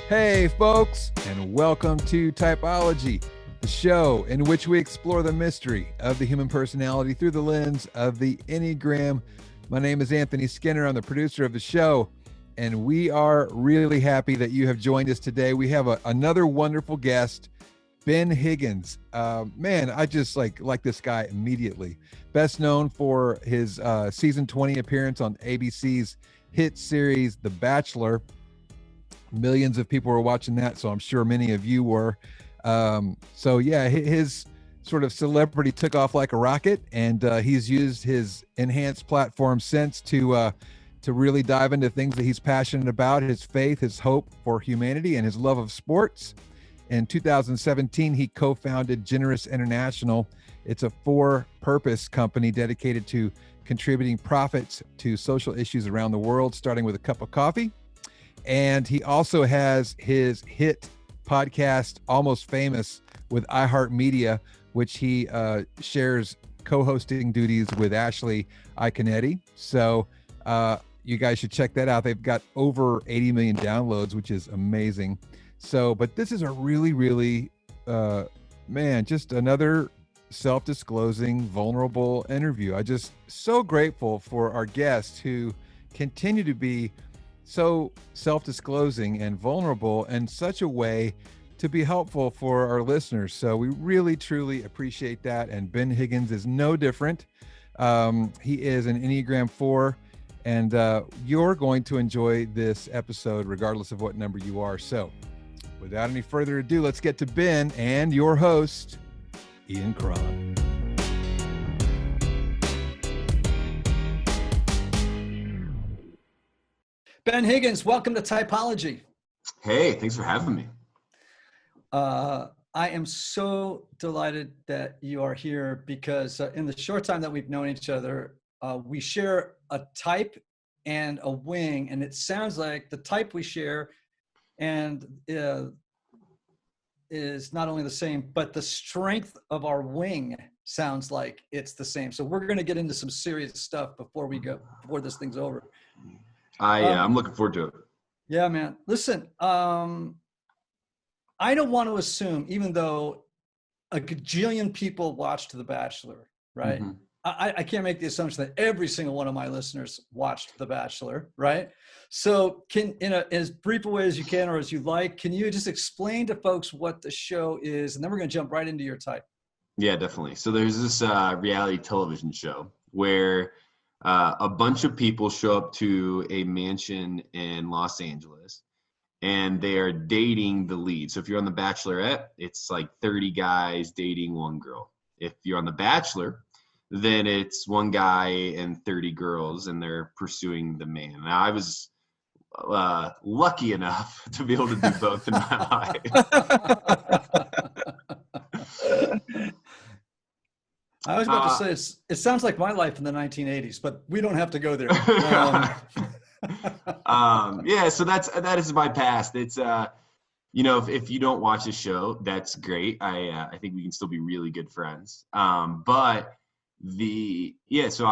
Hey, folks, and welcome to Typology, the show in which we explore the mystery of the human personality through the lens of the Enneagram. My name is Anthony Skinner. I'm the producer of the show, and we are really happy that you have joined us today. We have another wonderful guest, Ben Higgins. Man, I just like this guy immediately. Best known for his season 20 appearance on ABC's hit series, The Bachelor. Millions of people were watching that, so I'm sure many of you were. So yeah, his sort of celebrity took off like a rocket, and he's used his enhanced platform since to really dive into things that he's passionate about: his faith, his hope for humanity, and his love of sports. In 2017, he co-founded Generous International. It's a for-purpose company dedicated to contributing profits to social issues around the world, starting with a cup of coffee. And he also has his hit podcast, Almost Famous, with iHeartMedia, which he shares co-hosting duties with Ashley Iconetti. So you guys should check that out. They've got over 80 million downloads, which is amazing. So, but this is a really, just another self-disclosing, vulnerable interview. I just so grateful for our guests who continue to be so self-disclosing and vulnerable in such a way to be helpful for our listeners. So we really, truly appreciate that. And Ben Higgins is no different. He is an Enneagram Four, and you're going to enjoy this episode regardless of what number you are. So without any further ado, let's get to Ben and your host, Ian Cron. Ben Higgins, welcome to Typology. Hey, thanks for having me. I am so delighted that you are here because in the short time that we've known each other, we share a type and a wing, and it sounds like the type we share and is not only the same, but the strength of our wing sounds like it's the same. So we're going to get into some serious stuff before this thing's over. I'm looking forward to it. Yeah, man. Listen, I don't want to assume, even though a gajillion people watched The Bachelor, right? Mm-hmm. I can't make the assumption that every single one of my listeners watched The Bachelor, right? So in as brief a way as you can or as you like, can you just explain to folks what the show is? And then we're going to jump right into your type. Yeah, definitely. So there's this reality television show where a bunch of people show up to a mansion in Los Angeles, and they are dating the lead. So if you're on The Bachelorette, it's like 30 guys dating one girl. If you're on The Bachelor, then it's one guy and 30 girls, and they're pursuing the man. Now, I was lucky enough to be able to do both in my life. I was about to say, it sounds like my life in the 1980s, but we don't have to go there. Yeah, so that is my past. It's if you don't watch the show, that's great. I think we can still be really good friends. So I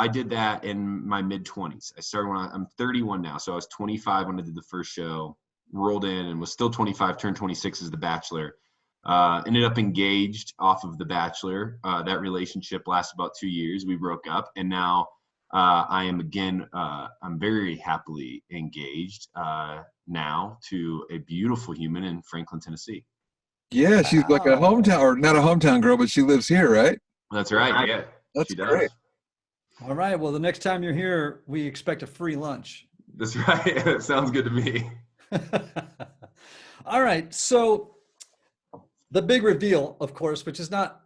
did that in my mid-20s. I started when I'm 31 now, so I was 25 when I did the first show, rolled in and was still 25, turned 26 as The Bachelor. Ended up engaged off of The Bachelor. That relationship lasted about 2 years. We broke up, and now I am again. I'm very happily engaged now to a beautiful human in Franklin, Tennessee. Yeah, she's like a hometown, or not a hometown girl, but she lives here, right? That's right. Yeah, that's great. All right. Well, the next time you're here, we expect a free lunch. That's right. That sounds good to me. All right. So the big reveal, of course, which is not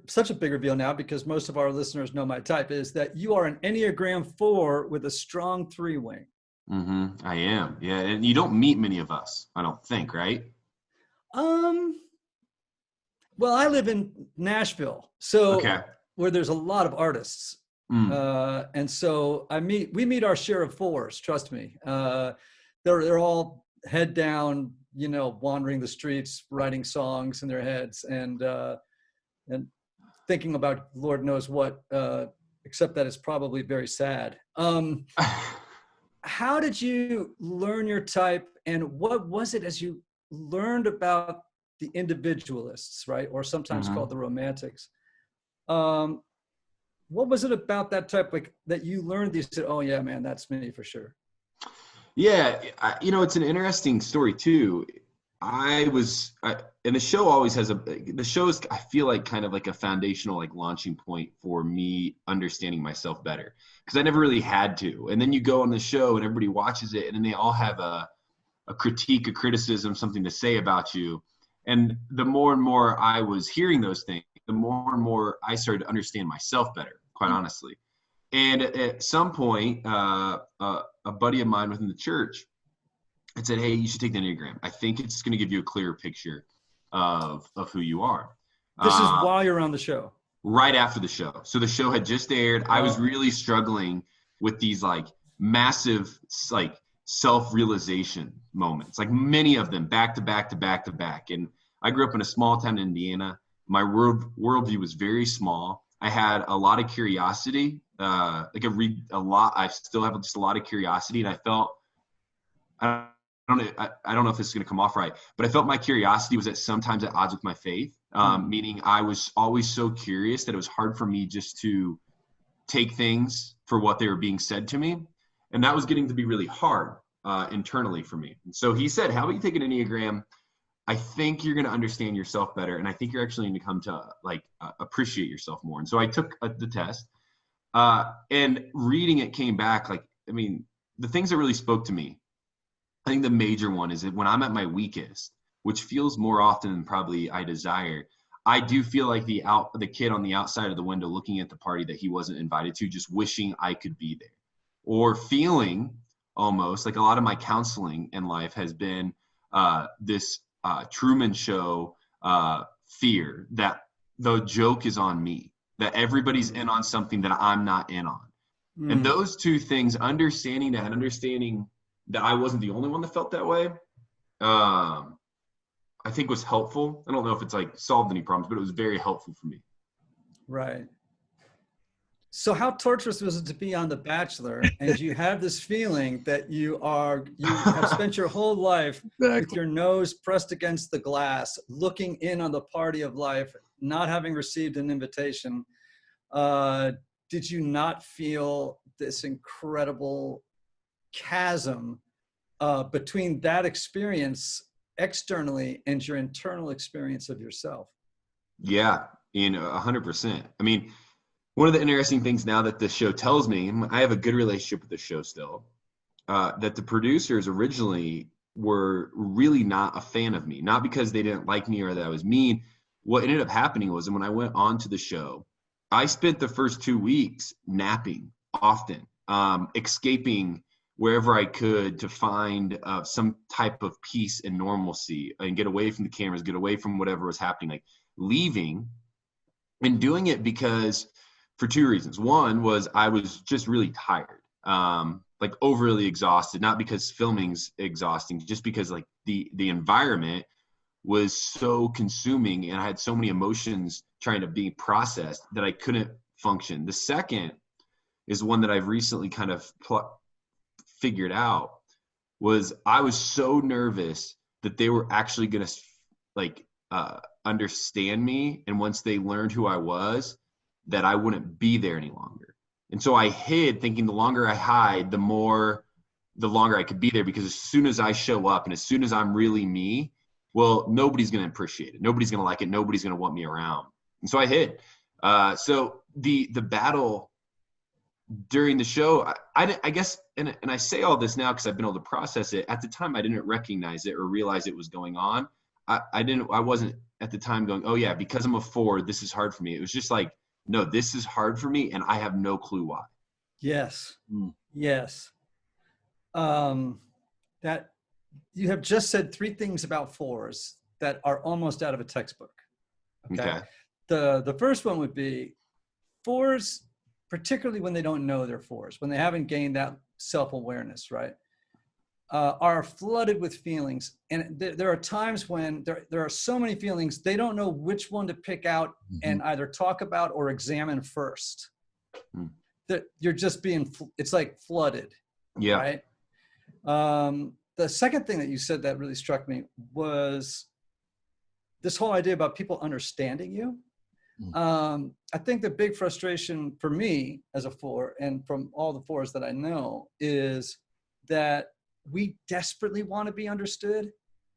such a big reveal now because most of our listeners know my type, is that you are an Enneagram 4 with a strong 3 wing. Mm-hmm. I am. Yeah. And you don't meet many of us, I don't think, right? Well, I live in Nashville, so where there's a lot of artists. And so we meet our share of 4s, trust me. They're all head down, wandering the streets, writing songs in their heads and thinking about Lord knows what, except that it's probably very sad. How did you learn your type, and what was it as you learned about the individualists, right? Or sometimes called the romantics. What was it about that type, like that you learned these, said, oh yeah, man, that's me for sure? Yeah. It's an interesting story too. And the show always has the show is, I feel like, kind of like a foundational, like, launching point for me understanding myself better, because I never really had to. And then you go on the show and everybody watches it, and then they all have a critique, a criticism, something to say about you. And the more and more I was hearing those things, the more and more I started to understand myself better, quite honestly. And at some point, a buddy of mine within the church had said, hey, you should take the Enneagram. I think it's going to give you a clearer picture of who you are. This is while you're on the show. Right after the show. So the show had just aired. I was really struggling with these, like, massive, like, self-realization moments, like many of them back to back to back to back. And I grew up in a small town in Indiana. My worldview was very small. I had a lot of curiosity. I read a lot. I still have just a lot of curiosity, and I felt, I don't know if this is going to come off right, but I felt my curiosity was sometimes at odds with my faith. Meaning I was always so curious that it was hard for me just to take things for what they were being said to me. And that was getting to be really hard internally for me. And so he said, how about you take an Enneagram? I think you're going to understand yourself better. And I think you're actually going to come to, like, appreciate yourself more. And so I took the test, and reading it came back. Like, I mean, the things that really spoke to me, I think the major one is that when I'm at my weakest, which feels more often than probably I desire, I do feel like the kid on the outside of the window looking at the party that he wasn't invited to, just wishing I could be there. Or feeling almost like a lot of my counseling in life has been this Truman Show fear that the joke is on me, that everybody's in on something that I'm not in on. And those two things, understanding that I wasn't the only one that felt that way, I think was helpful. I don't know if it's, like, solved any problems, but it was very helpful for me. Right. So how torturous was it to be on The Bachelor, and you have this feeling that you have spent your whole life with your nose pressed against the glass, looking in on the party of life, not having received an invitation? Did you not feel this incredible chasm between that experience externally and your internal experience of yourself? Yeah, 100%. I mean, one of the interesting things now that the show tells me, I have a good relationship with the show still, that the producers originally were really not a fan of me, not because they didn't like me or that I was mean. What ended up happening was, when I went on to the show, I spent the first 2 weeks napping often, escaping wherever I could to find some type of peace and normalcy, and get away from the cameras, get away from whatever was happening, like leaving, and doing it because for two reasons. One was I was just really tired, like overly exhausted, not because filming's exhausting, just because, like, the environment was so consuming and I had so many emotions trying to be processed that I couldn't function. The second is one that I've recently kind of figured out, was I was so nervous that they were actually going to, like, understand me. And once they learned who I was, that I wouldn't be there any longer. And so I hid, thinking the longer I hide, the longer I could be there, because as soon as I show up and as soon as I'm really me, well, nobody's going to appreciate it. Nobody's going to like it. Nobody's going to want me around. And so I hid. So the battle during the show, I guess, and I say all this now because I've been able to process it. At the time, I didn't recognize it or realize it was going on. I wasn't at the time going, oh yeah, because I'm a 4, this is hard for me. It was just like, no, this is hard for me, and I have no clue why. Yes. Yes. That you have just said 3 things about 4s that are almost out of a textbook. Okay. The first one would be 4s, particularly when they don't know they're 4s, when they haven't gained that self-awareness, right? Are flooded with feelings. And there are times when there are so many feelings, they don't know which one to pick out and either talk about or examine first. That you're just being, it's like flooded. Yeah. Right. the second thing that you said that really struck me was this whole idea about people understanding you. I think the big frustration for me as a 4, and from all the 4s that I know, is that we desperately want to be understood,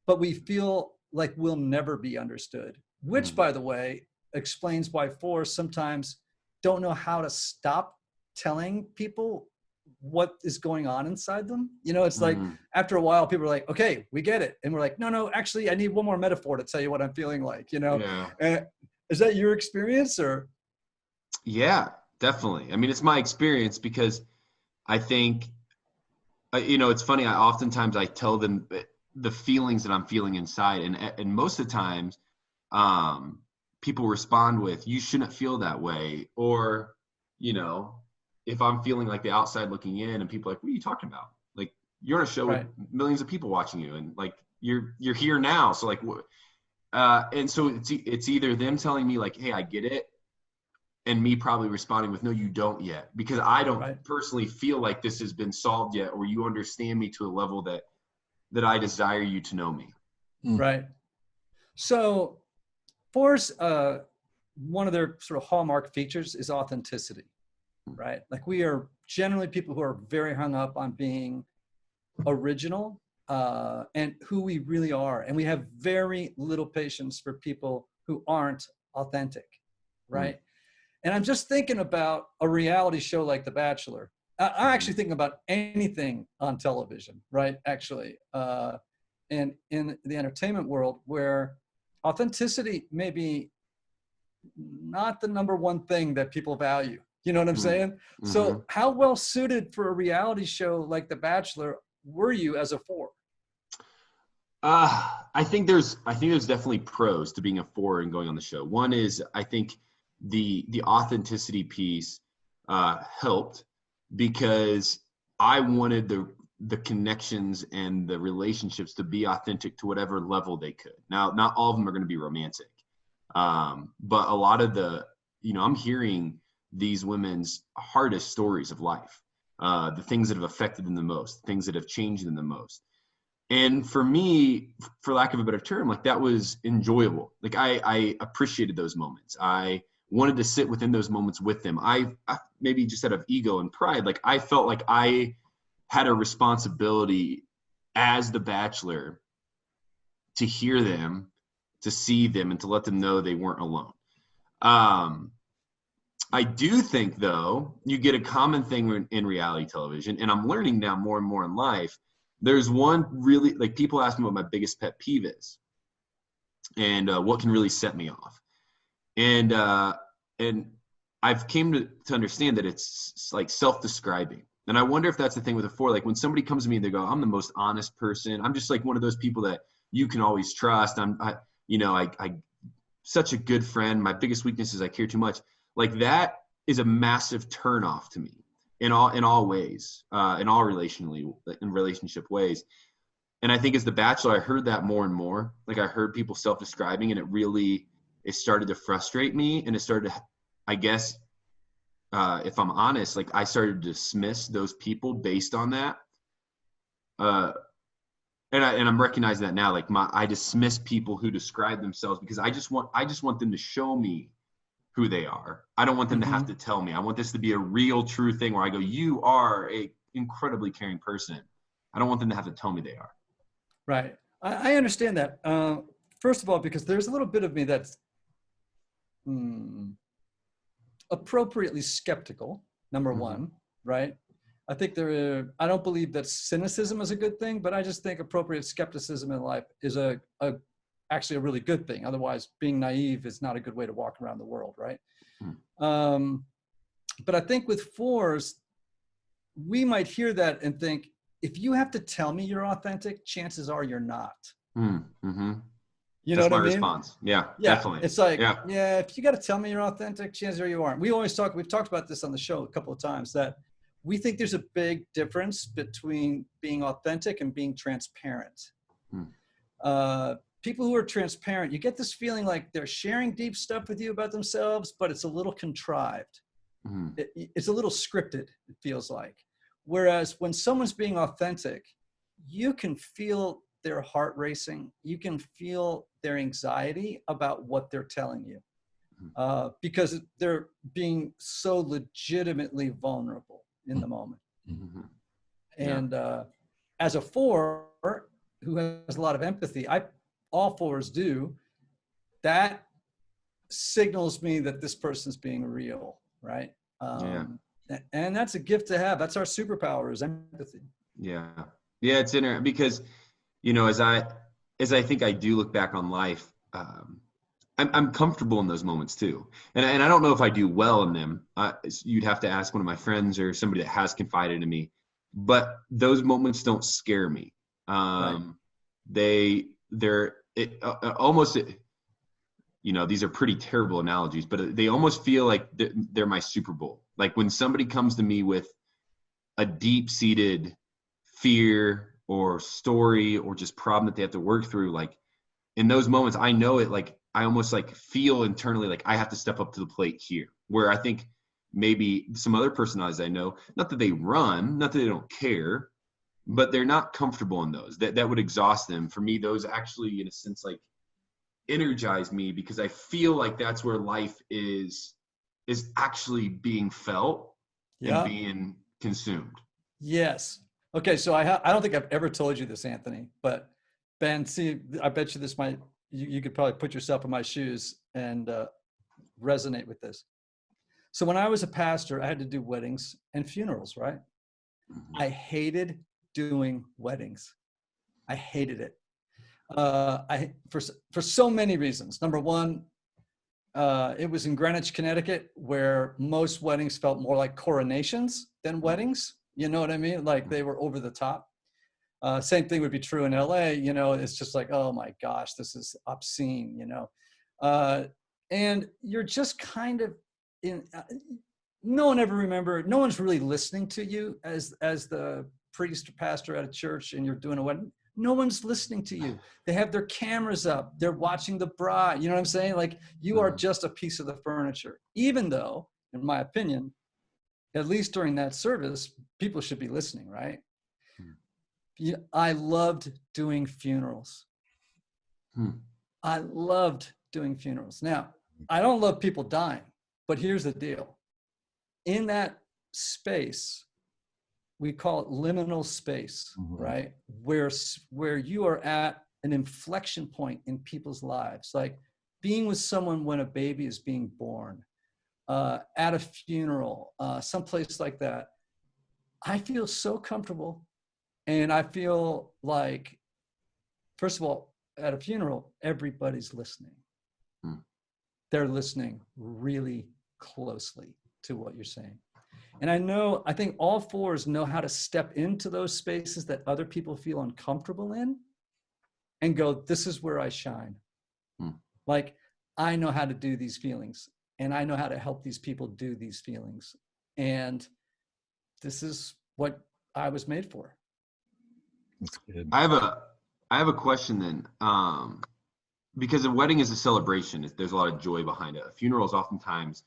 but we feel like we'll never be understood, which, by the way, explains why 4s sometimes don't know how to stop telling people what is going on inside them. You know, it's like after a while, people are like, okay, we get it. And we're like, no, actually, I need one more metaphor to tell you what I'm feeling like, you know? Yeah. Is that your experience or? Yeah, definitely. I mean, it's my experience because I think, you know, it's funny. Oftentimes I tell them the feelings that I'm feeling inside. And most of the times people respond with, you shouldn't feel that way. Or, you know, if I'm feeling like the outside looking in and people are like, what are you talking about? Like, you're on a show with millions of people watching you, and like, you're here now. So like, and so it's either them telling me like, hey, I get it, and me probably responding with, no, you don't yet, because I don't personally feel like this has been solved yet, or you understand me to a level that I desire you to know me. Right. So 4s, one of their sort of hallmark features is authenticity, right? Like, we are generally people who are very hung up on being original and who we really are. And we have very little patience for people who aren't authentic, right? And I'm just thinking about a reality show like The Bachelor. I'm actually thinking about anything on television, right? Actually, and in the entertainment world, where authenticity may be not the number one thing that people value. You know what I'm saying? So how well suited for a reality show like The Bachelor were you as a 4? I think there's definitely pros to being a 4 and going on the show. One is, I think the authenticity piece helped, because I wanted the connections and the relationships to be authentic to whatever level they could. Now, not all of them are going to be romantic, but a lot of I'm hearing these women's hardest stories of life, the things that have affected them the most, things that have changed them the most. And for me, for lack of a better term, like, that was enjoyable. Like, I appreciated those moments. I wanted to sit within those moments with them. I maybe just out of ego and pride, like, I felt like I had a responsibility as the Bachelor to hear them, to see them, and to let them know they weren't alone. I do think, though, you get a common thing in reality television, and I'm learning now more and more in life. There's one really, like, people ask me what my biggest pet peeve is, and what can really set me off. And I've came to understand that it's like self-describing. And I wonder if that's the thing with a 4. Like, when somebody comes to me and they go, I'm the most honest person. I'm just like one of those people that you can always trust. I such a good friend. My biggest weakness is I care too much. Like, that is a massive turnoff to me in all ways, in relationship ways. And I think as the Bachelor, I heard that more and more. Like, I heard people self-describing, and it started to frustrate me. And it started to, I guess, if I'm honest, like, I started to dismiss those people based on that. And I'm recognizing that now. Like, I dismiss people who describe themselves because I just want them to show me who they are. I don't want them to have to tell me. I want this to be a real, true thing where I go, you are a incredibly caring person. I don't want them to have to tell me they are. Right. I understand that. First of all, because there's a little bit of me that's appropriately skeptical, number one, right? I think I don't believe that cynicism is a good thing, but I just think appropriate skepticism in life is actually a really good thing. Otherwise, being naive is not a good way to walk around the world, right? But I think with 4s, we might hear that and think, if you have to tell me you're authentic, chances are you're not. You know That's what I my mean? response. Yeah, definitely. It's like, if you got to tell me you're authentic, chances are you aren't. We've talked about this on the show a couple of times, that we think there's a big difference between being authentic and being transparent. People who are transparent, you get this feeling like they're sharing deep stuff with you about themselves, but it's a little contrived. It's a little scripted, it feels like. Whereas when someone's being authentic, you can feel their heart racing. You can feel their anxiety about what they're telling you, because they're being so legitimately vulnerable in the moment. Mm-hmm. And as a 4 who has a lot of empathy, all 4s do, that signals me that this person's being real, right? And that's a gift to have. That's our superpower, is empathy. Yeah, it's interesting because, you know, as I think I do look back on life, I'm comfortable in those moments too, and I don't know if I do well in them. You'd have to ask one of my friends or somebody that has confided in me, but those moments don't scare me. Right. They're almost, you know, these are pretty terrible analogies, but they almost feel like they're my Super Bowl. Like when somebody comes to me with a deep-seated fear or story or just problem that they have to work through, like in those moments, I know it, like I almost like feel internally like I have to step up to the plate here, where I think maybe some other personalities I know, not that they run, not that they don't care, but they're not comfortable in those. That would exhaust them. For me, those actually, in a sense, like energize me, because I feel like that's where life is actually being felt and being consumed. Yes. Okay. So I don't think I've ever told you this, Anthony, but Ben, see, I bet you this might, you could probably put yourself in my shoes and resonate with this. So when I was a pastor, I had to do weddings and funerals, right? Mm-hmm. I hated doing weddings. I hated it. For so many reasons. Number one, it was in Greenwich, Connecticut, where most weddings felt more like coronations than weddings. You know what I mean? Like they were over the top. Same thing would be true in LA. You know, it's just like, oh my gosh, this is obscene, you know? And you're just kind of in, no one's really listening to you as the priest or pastor at a church and you're doing a wedding. No one's listening to you. They have their cameras up. They're watching the bride. You know what I'm saying? Like you are just a piece of the furniture, even though, in my opinion, at least during that service, people should be listening, right? I loved doing funerals. I loved doing funerals. Now, I don't love people dying, but here's the deal. In that space, we call it liminal space, right? Where you are at an inflection point in people's lives, like being with someone when a baby is being born, at a funeral, someplace like that. I feel so comfortable. And I feel like, first of all, at a funeral, everybody's listening. They're listening really closely to what you're saying. And I think all 4s know how to step into those spaces that other people feel uncomfortable in and go, this is where I shine. Like, I know how to do these feelings and I know how to help these people do these feelings. And this is what I was made for. That's good. I have a question then, because a wedding is a celebration. There's a lot of joy behind it. A funeral is oftentimes,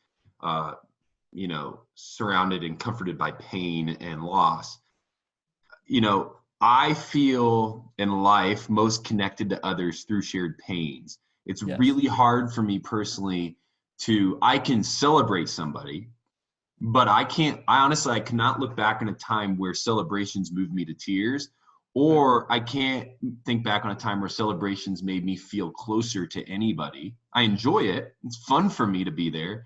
you know, surrounded and comforted by pain and loss. You know, I feel in life most connected to others through shared pains. It's really hard for me personally I can celebrate somebody, but I honestly, I cannot look back on a time where celebrations moved me to tears, or I can't think back on a time where celebrations made me feel closer to anybody. I enjoy it. It's fun for me to be there,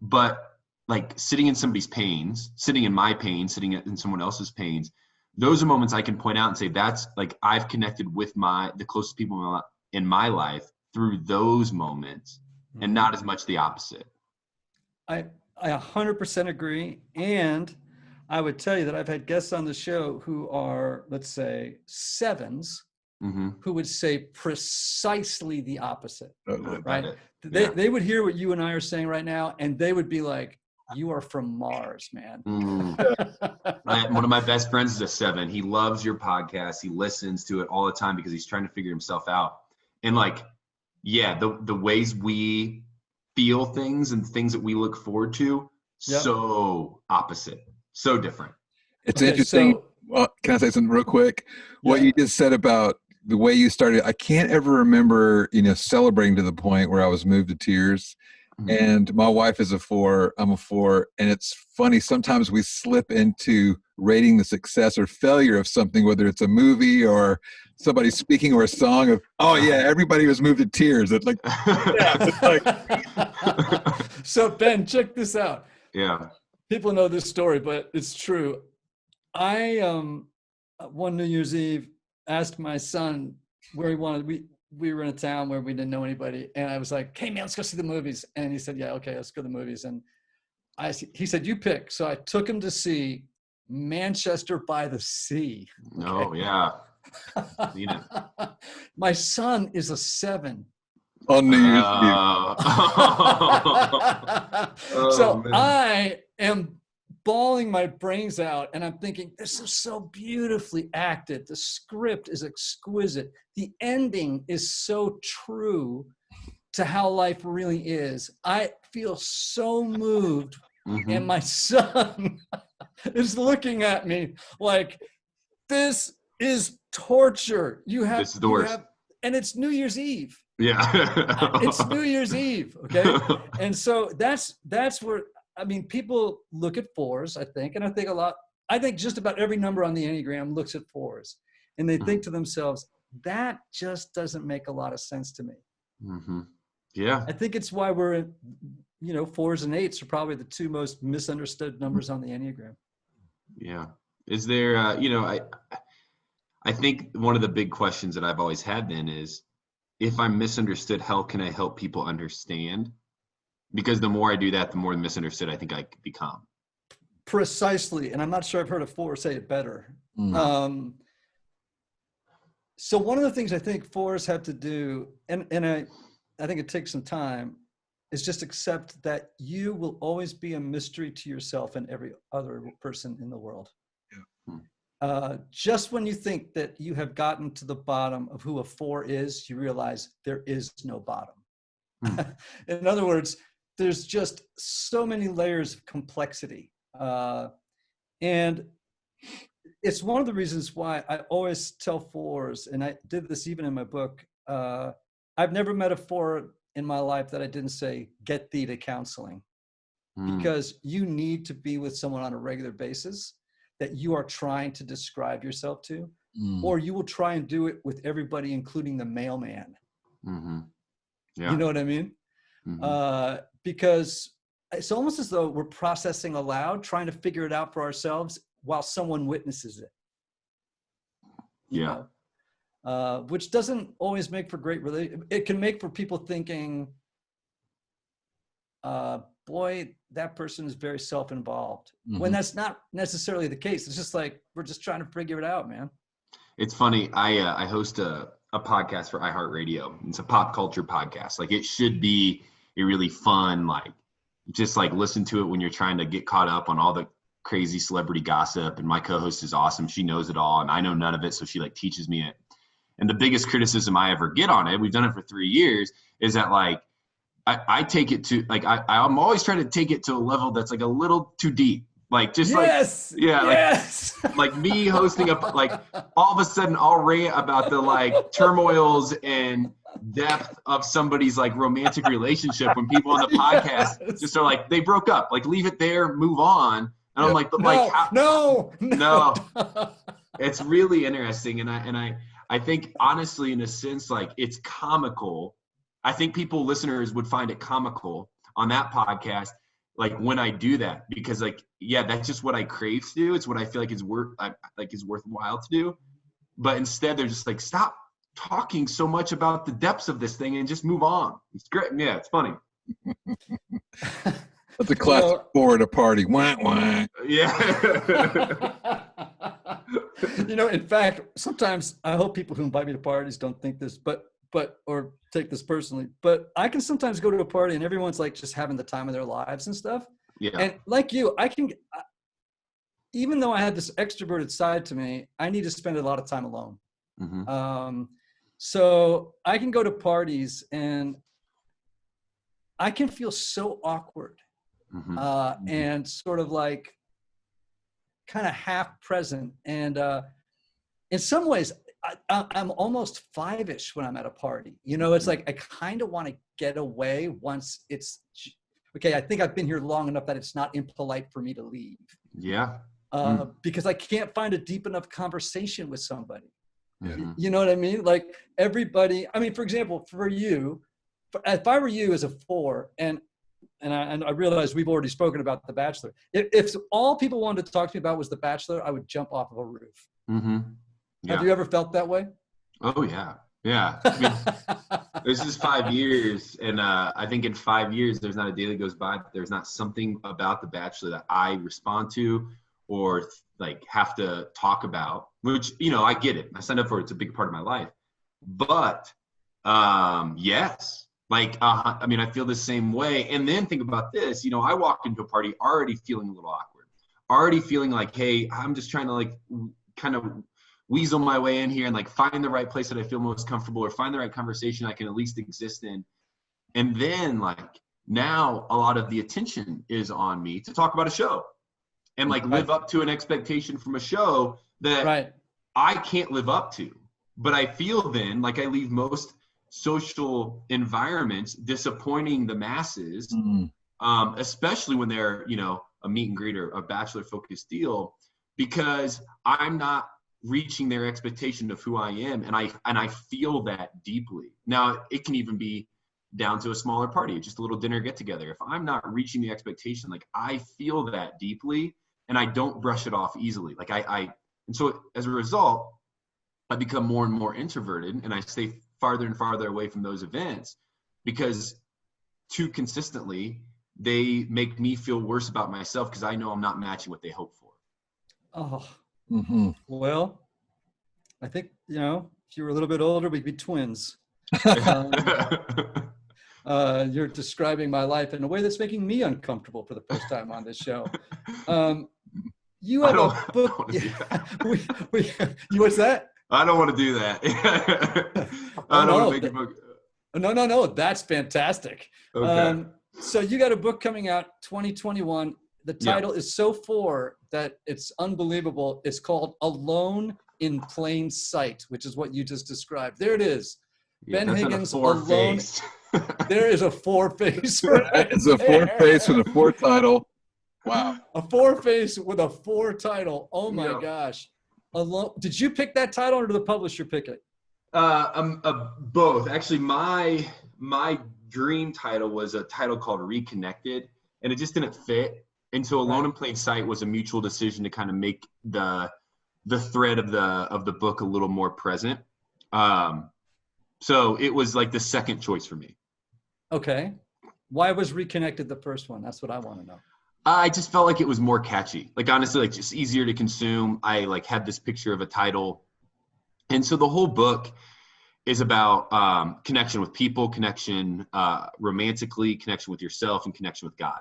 but like sitting in somebody's pains, sitting in my pain, sitting in someone else's pains, those are moments I can point out and say, that's like, I've connected with the closest people in my life through those moments, and not as much the opposite. I 100% agree. And I would tell you that I've had guests on the show who are, let's say, 7s, who would say precisely the opposite, right? They would hear what you and I are saying right now, and they would be like, you are from Mars, man. One of my best friends is a 7. He loves your podcast. He listens to it all the time because he's trying to figure himself out. And like, yeah, the ways we feel things and things that we look forward to, so opposite, so different. It's interesting. Well, can I say something real quick? What Yeah. you just said about the way you started, I can't ever remember, celebrating to the point where I was moved to tears. And my wife is a 4, I'm a 4. And it's funny, sometimes we slip into rating the success or failure of something, whether it's a movie or somebody speaking or a song of, oh yeah, everybody was moved to tears. It's like, yeah, it's like. So Ben, check this out. Yeah. People know this story, but it's true. I one New Year's Eve asked my son where he wanted. We were in a town where we didn't know anybody, and I was like, "Hey man, let's go see the movies." And he said, "Yeah, okay, let's go to the movies." And he said, "You pick." So I took him to see Manchester by the Sea. Okay? Oh yeah. My son is a 7. On New Year's Eve. So man. I am bawling my brains out, and I'm thinking, this is so beautifully acted. The script is exquisite. The ending is so true to how life really is. I feel so moved, and my son is looking at me like, this is torture. This is the worst. And it's New Year's Eve. Yeah. It's New Year's Eve, okay? And so that's where, I mean, people look at 4s, I think, and I think just about every number on the Enneagram looks at 4s, and they think to themselves, that just doesn't make a lot of sense to me. Yeah. I think it's why we're, 4s and 8s are probably the 2 most misunderstood numbers on the Enneagram. Yeah. Is there, I think one of the big questions that I've always had then is, if I'm misunderstood, how can I help people understand? Because the more I do that, the more misunderstood I think I become. Precisely. And I'm not sure I've heard a 4 say it better. So one of the things I think 4s have to do, and I think it takes some time, is just accept that you will always be a mystery to yourself and every other person in the world. Just when you think that you have gotten to the bottom of who a 4 is, you realize there is no bottom. In other words, there's just so many layers of complexity. And it's one of the reasons why I always tell 4s, and I did this even in my book, I've never met a 4 in my life that I didn't say, get thee to counseling. Because you need to be with someone on a regular basis that you are trying to describe yourself to, or you will try and do it with everybody, including the mailman. Yeah. You know what I mean? Because it's almost as though we're processing aloud, trying to figure it out for ourselves while someone witnesses it. You know? Which doesn't always make for great relationship. It can make for people thinking, boy, that person is very self-involved, when that's not necessarily the case. It's just like, we're just trying to figure it out, man. It's funny. I host a podcast for iHeartRadio. It's a pop culture podcast. Like, it should be a really fun, just listen to it when you're trying to get caught up on all the crazy celebrity gossip. And my co-host is awesome. She knows it all, and I know none of it. So she teaches me it. And the biggest criticism I ever get on it, we've done it for 3 years, is that I take it to I'm always trying to take it to a level that's a little too deep. Me hosting all of a sudden I'll rant about the turmoils and depth of somebody's romantic relationship when people on the podcast just are they broke up, leave it there, move on. And I'm no. It's really interesting. And I think honestly, in a sense, it's comical. I think listeners would find it comical on that podcast, when I do that, because that's just what I crave to do. It's what I feel is worthwhile to do. But instead they're just stop talking so much about the depths of this thing and just move on. It's great. Yeah, it's funny. That's a classic 4 at a party. Wah, wah. Yeah. In fact, sometimes I hope people who invite me to parties don't think this, or take this personally, but I can sometimes go to a party and everyone's just having the time of their lives and stuff. Yeah. And like you, even though I have this extroverted side to me, I need to spend a lot of time alone. So I can go to parties and I can feel so awkward and sort of kind of half present. And in some ways, I'm almost five-ish when I'm at a party. You know, it's like I kind of want to get away once it's, okay, I think I've been here long enough that it's not impolite for me to leave. Yeah. Because I can't find a deep enough conversation with somebody. Mm-hmm. You know what I mean? Like everybody, I mean, for example, for you, if I were you as a 4, and I realize we've already spoken about The Bachelor. If all people wanted to talk to me about was The Bachelor, I would jump off of a roof. Mm-hmm. Yeah. Have you ever felt that way? Oh, yeah. Yeah. I mean, this is 5 years. And I think in 5 years, there's not a day that goes by that there's not something about The Bachelor that I respond to or like have to talk about, which, you know, I get it. I signed up for it. It's a big part of my life. But yes, like, I mean, I feel the same way. And then think about this, you know, I walked into a party already feeling a little awkward, already feeling like, hey, I'm just trying to like kind of weasel my way in here and like find the right place that I feel most comfortable or find the right conversation I can at least exist in. And then like now a lot of the attention is on me to talk about a show and like live up to an expectation from a show that I can't live up to. But I feel then like I leave most social environments disappointing the masses, especially when they're, you know, a meet and greet or a Bachelor focused deal, because I'm not reaching their expectation of who I am. And I feel that deeply. Now it can even be down to a smaller party, just a little dinner get together. If I'm not reaching the expectation, like I feel that deeply and I don't brush it off easily. Like and so as a result, I become more and more introverted and I stay farther and farther away from those events because too consistently they make me feel worse about myself because I know I'm not matching what they hope for. Oh, well, I think, you know, if you were a little bit older, we'd be twins. You're describing my life in a way that's making me uncomfortable for the first time on this show. You have a book. What's that? I don't want to do that. I don't want to make a book. No. That's fantastic. Okay. So you got a book coming out 2021. The title is so four that it's unbelievable. It's called Alone in Plain Sight, which is what you just described. There it is. Yeah, Ben Higgins alone. Face. There is a 4 face. Right it's a 4 face with a 4 title. Wow. A 4 face with a 4 title. Oh my gosh. Alone. Did you pick that title or did the publisher pick it? Both. Actually, my dream title was a title called Reconnected, and it just didn't fit. And so Alone in Plain Sight was a mutual decision to kind of make the thread of the book a little more present. So it was like the second choice for me. Okay. Why was Reconnected the first one? That's what I want to know. I just felt like it was more catchy. Like honestly, like just easier to consume. I like had this picture of a title. And so the whole book is about connection with people, connection romantically, connection with yourself, and connection with God.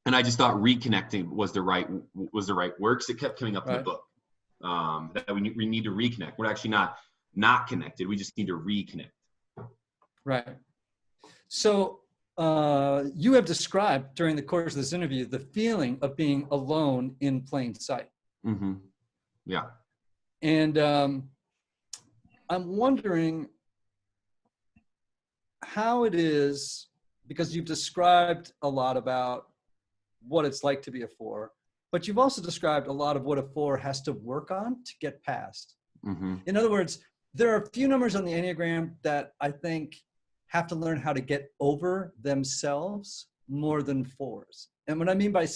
And I just thought reconnecting was the right word because it kept coming up in the book. That we need to reconnect. We're actually not connected. We just need to reconnect. Right. So you have described during the course of this interview the feeling of being alone in plain sight. Mm-hmm. Yeah. And I'm wondering how it is, because you've described a lot about what it's like to be a 4, but you've also described a lot of what a 4 has to work on to get past. Mm-hmm. In other words, there are a few numbers on the Enneagram that I think have to learn how to get over themselves more than 4s. And what I mean by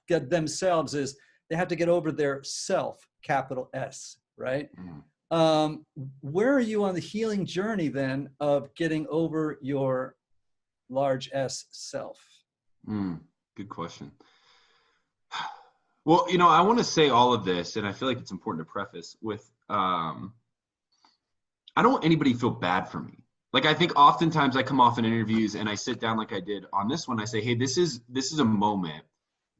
get themselves is they have to get over their self, capital S, right? Mm-hmm. Where are you on the healing journey then of getting over your large S self? Good question. Well, you know, I want to say all of this, and I feel like it's important to preface with, I don't want anybody to feel bad for me. Like, I think oftentimes I come off in interviews and I sit down like I did on this one. I say, hey, this is a moment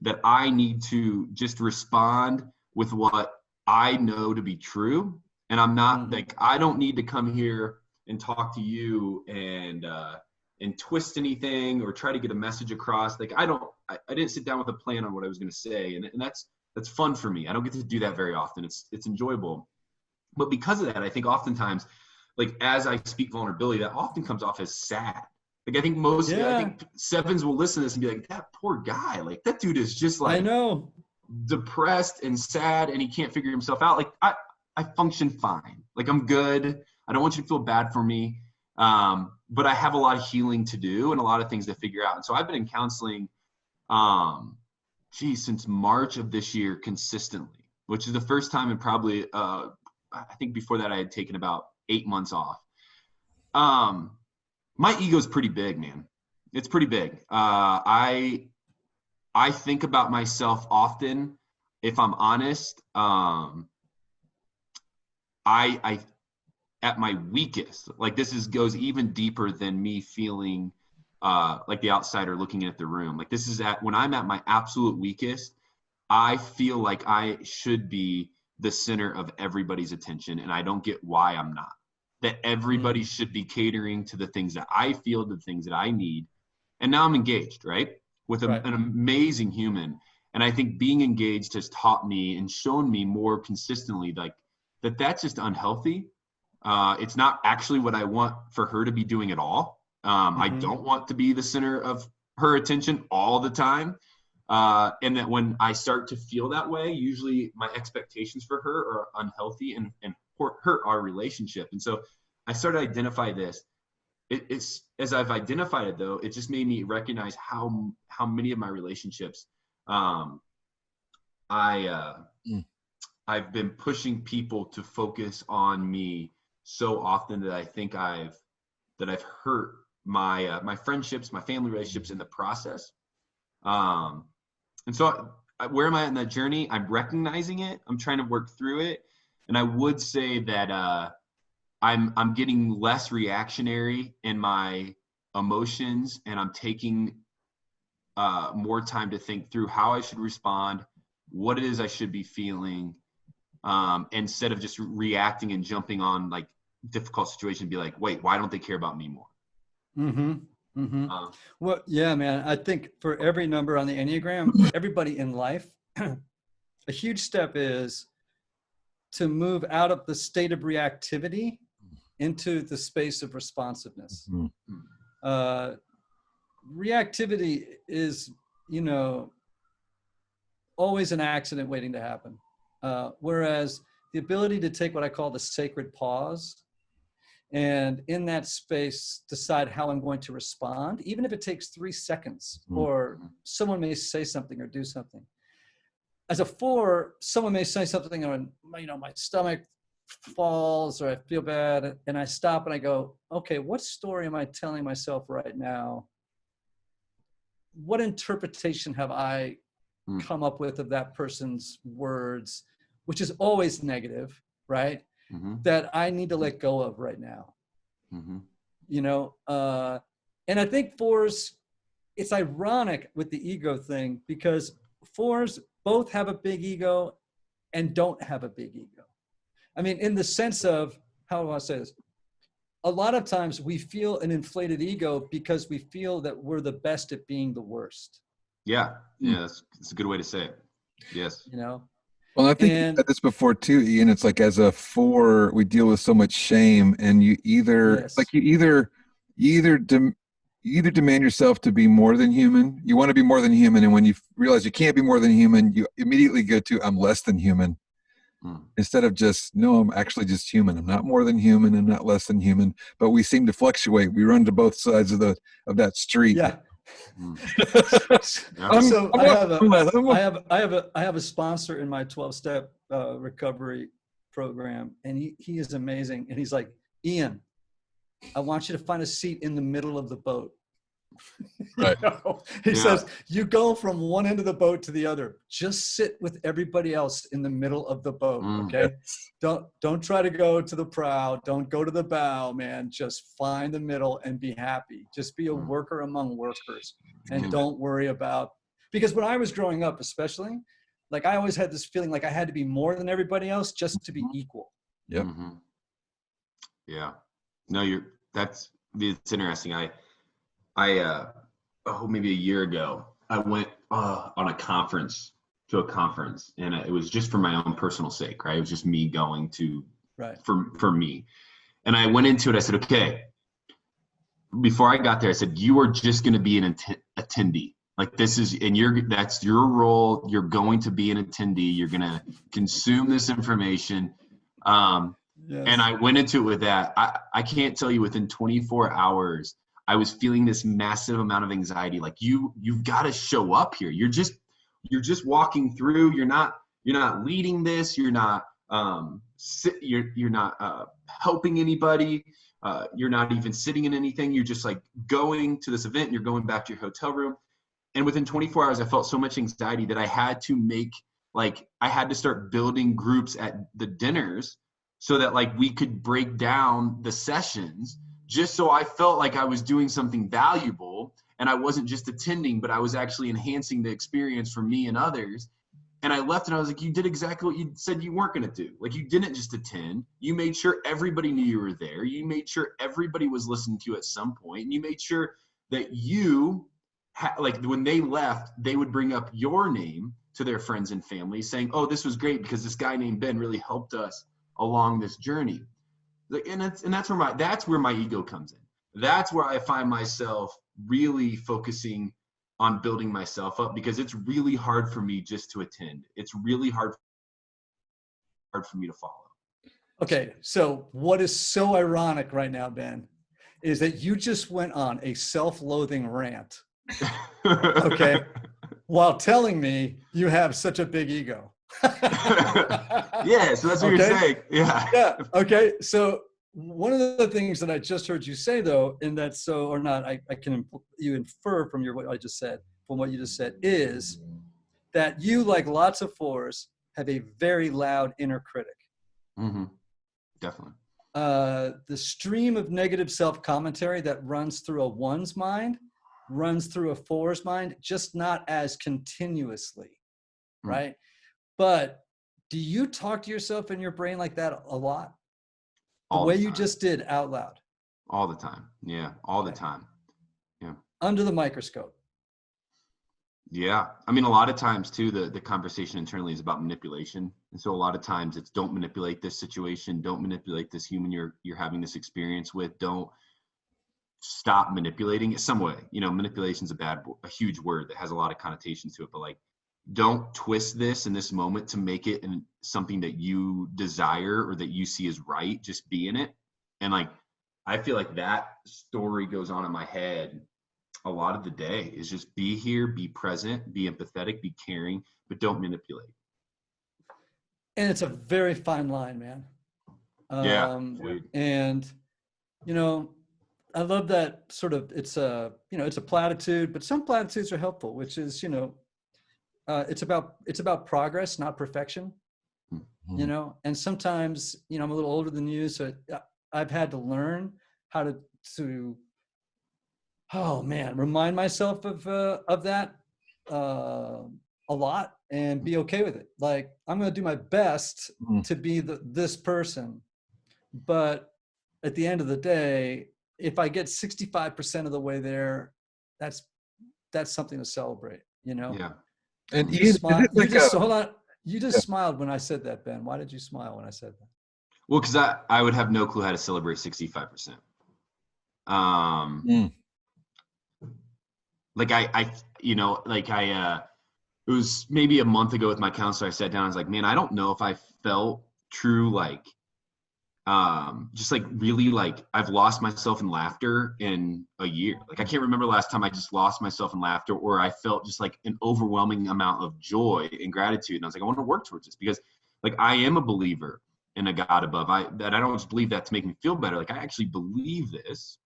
that I need to just respond with what I know to be true. And I'm not like, I don't need to come here and talk to you and twist anything or try to get a message across. Like, I didn't sit down with a plan on what I was going to say. And that's That's fun for me. I don't get to do that very often. It's enjoyable. But because of that, I think oftentimes, like as I speak vulnerability, that often comes off as sad. Like I think I think sevens will listen to this and be like, that poor guy, like that dude is just like I know, depressed and sad and he can't figure himself out. Like I function fine. Like I'm good. I don't want you to feel bad for me. But I have a lot of healing to do and a lot of things to figure out. And so I've been in counseling, since March of this year consistently, which is the first time in probably, I think before that I had taken about 8 months off. My ego is pretty big, man. It's pretty big. I think about myself often. If I'm honest, I at my weakest, like this goes even deeper than me feeling like the outsider looking at the room. Like this is when I'm at my absolute weakest, I feel like I should be the center of everybody's attention, and I don't get why I'm not. That everybody should be catering to the things that I feel, the things that I need. And now I'm engaged, right? With an amazing human. And I think being engaged has taught me and shown me more consistently like that's just unhealthy. It's not actually what I want for her to be doing at all. I don't want to be the center of her attention all the time. And that when I start to feel that way, usually my expectations for her are unhealthy and hurt our relationship. And so I started to identify this. It's as I've identified it though, it just made me recognize how many of my relationships I've been pushing people to focus on me so often that I think I've hurt my friendships, my family relationships in the process. And so where am I in that journey? I'm recognizing it. I'm trying to work through it. And I would say that I'm getting less reactionary in my emotions, and I'm taking more time to think through how I should respond, what it is I should be feeling, instead of just reacting and jumping on like difficult situation, be like, wait, why don't they care about me more? Well, yeah, man, I think for every number on the Enneagram, everybody in life, a huge step is to move out of the state of reactivity into the space of responsiveness. Reactivity is, always an accident waiting to happen. Whereas the ability to take what I call the sacred pause, and in that space, decide how I'm going to respond, even if it takes 3 seconds, or someone may say something or do something. As a 4, someone may say something, and my stomach falls, or I feel bad, and I stop and I go, okay, what story am I telling myself right now? What interpretation have I come up with of that person's words, which is always negative, right? That I need to let go of right now. And I think 4s, it's ironic with the ego thing, because 4s both have a big ego and don't have a big ego. I mean, in the sense of, how do I say this? A lot of times we feel an inflated ego because we feel that we're the best at being the worst. Yeah, that's a good way to say it. Yes. Well, I think you said this before too, Ian. It's like as a 4, we deal with so much shame, and you either demand yourself to be more than human. You want to be more than human, and when you realize you can't be more than human, you immediately go to I'm less than human, instead of just no, I'm actually just human. I'm not more than human. I'm not less than human. But we seem to fluctuate. We run to both sides of that street. Yeah. So I have a sponsor in my 12-step recovery program, and he is amazing. And he's like, Ian, I want you to find a seat in the middle of the boat. Right. He says, you go from one end of the boat to the other. Just sit with everybody else in the middle of the boat. Okay. Don't try to go to the prow. Don't go to the bow, man. Just find the middle and be happy. Just be a worker among workers, and don't worry about, because when I was growing up, especially, like I always had this feeling like I had to be more than everybody else just to be equal. Yep. Yeah. No, it's interesting. Maybe a year ago, I went on a conference to a conference, and it was just for my own personal sake, right? It was just me going to, for me. And I went into it, I said, okay, before I got there, I said, you are just going to be an attendee. Like this is, and that's your role. You're going to be an attendee. You're going to consume this information. And I went into it with that. I can't tell you, within 24 hours, I was feeling this massive amount of anxiety. Like you've got to show up here. You're just walking through. You're not leading this. You're not you're not helping anybody. You're not even sitting in anything. You're just like going to this event and you're going back to your hotel room. And within 24 hours, I felt so much anxiety that I had to start building groups at the dinners so that like we could break down the sessions, just so I felt like I was doing something valuable and I wasn't just attending, but I was actually enhancing the experience for me and others. And I left and I was like, you did exactly what you said you weren't going to do. Like, you didn't just attend. You made sure everybody knew you were there. You made sure everybody was listening to you at some point. And you made sure that you, like when they left, they would bring up your name to their friends and family saying, oh, this was great because this guy named Ben really helped us along this journey. Like, and that's where my ego comes in. That's where I find myself really focusing on building myself up, because it's really hard for me just to attend. It's really hard for me to follow. Okay, so what is so ironic right now, Ben, is that you just went on a self-loathing rant, okay, while telling me you have such a big ego. Yeah, so that's what you're saying. Yeah. Okay, so one of the things that I just heard you say, though, and that's so or not, I can you infer from what you just said, is that you, like lots of fours, have a very loud inner critic. Mm-hmm. Definitely. The stream of negative self-commentary that runs through a one's mind runs through a four's mind, just not as continuously, right? But do you talk to yourself in your brain like that a lot? The way you just did out loud. All the time. Yeah. All the time. Yeah. Under the microscope. Yeah. I mean, a lot of times too, the conversation internally is about manipulation. And so a lot of times it's, don't manipulate this situation. Don't manipulate this human you're having this experience with. Don't stop manipulating it some way. You know, manipulation is a huge word that has a lot of connotations to it, but like, don't twist this in this moment to make it something that you desire or that you see as right. Just be in it. And like, I feel like that story goes on in my head a lot of the day, is just be here, be present, be empathetic, be caring, but don't manipulate. And it's a very fine line, man. And, you know, I love that sort of, it's a platitude, but some platitudes are helpful, which is, you know, it's about progress, not perfection, you know? And sometimes, you know, I'm a little older than you, so I've had to learn how to remind myself of that a lot and be okay with it. Like, I'm going to do my best to be this person, but at the end of the day, if I get 65% of the way there, that's something to celebrate, you know? Yeah. And you just smiled when I said that, Ben. Why did you smile when I said that? Well, because I would have no clue how to celebrate 65%. Like it was maybe a month ago with my counselor, I sat down, I was like, man, I don't know if I felt true, like, just like really like I've lost myself in laughter in a year. Like, I can't remember the last time I just lost myself in laughter, or I felt just like an overwhelming amount of joy and gratitude. And I was like, I want to work towards this, because like, I am a believer in a God above. I don't just believe that to make me feel better. Like, I actually believe this.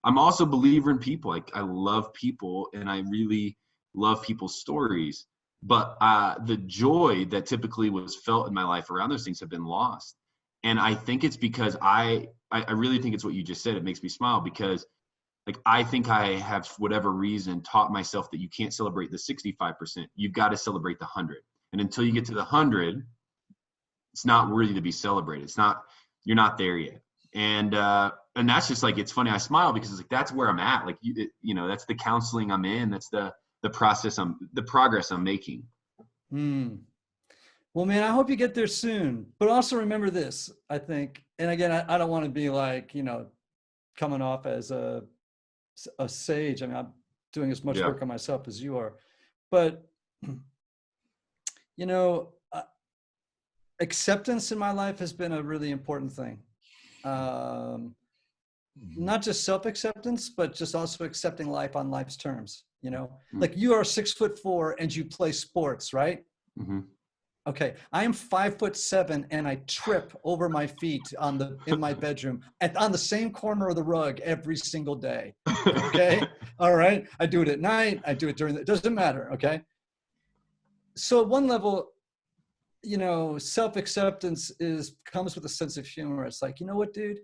I'm also a believer in people. Like, I love people and I really love people's stories, but the joy that typically was felt in my life around those things have been lost. And I think it's because I really think it's what you just said. It makes me smile, because like, I think I have, for whatever reason, taught myself that you can't celebrate the 65%. You've got to celebrate the 100. And until you get to the 100, it's not worthy to be celebrated. You're not there yet. And that's just like, it's funny. I smile because it's like, that's where I'm at. Like, you know, that's the counseling I'm in. That's the progress I'm making. Well, man, I hope you get there soon. But also remember this, I think, and again, I don't want to be like, coming off as a sage. I mean, I'm doing as much work on myself as you are. But, acceptance in my life has been a really important thing. Not just self-acceptance, but just also accepting life on life's terms, like you are 6'4" and you play sports, right? Mm-hmm. Okay. I am 5'7" and I trip over my feet in my bedroom on the same corner of the rug every single day. Okay. All right. I do it at night. I do it it doesn't matter. Okay. So at one level, self-acceptance comes with a sense of humor. It's like, you know what, dude?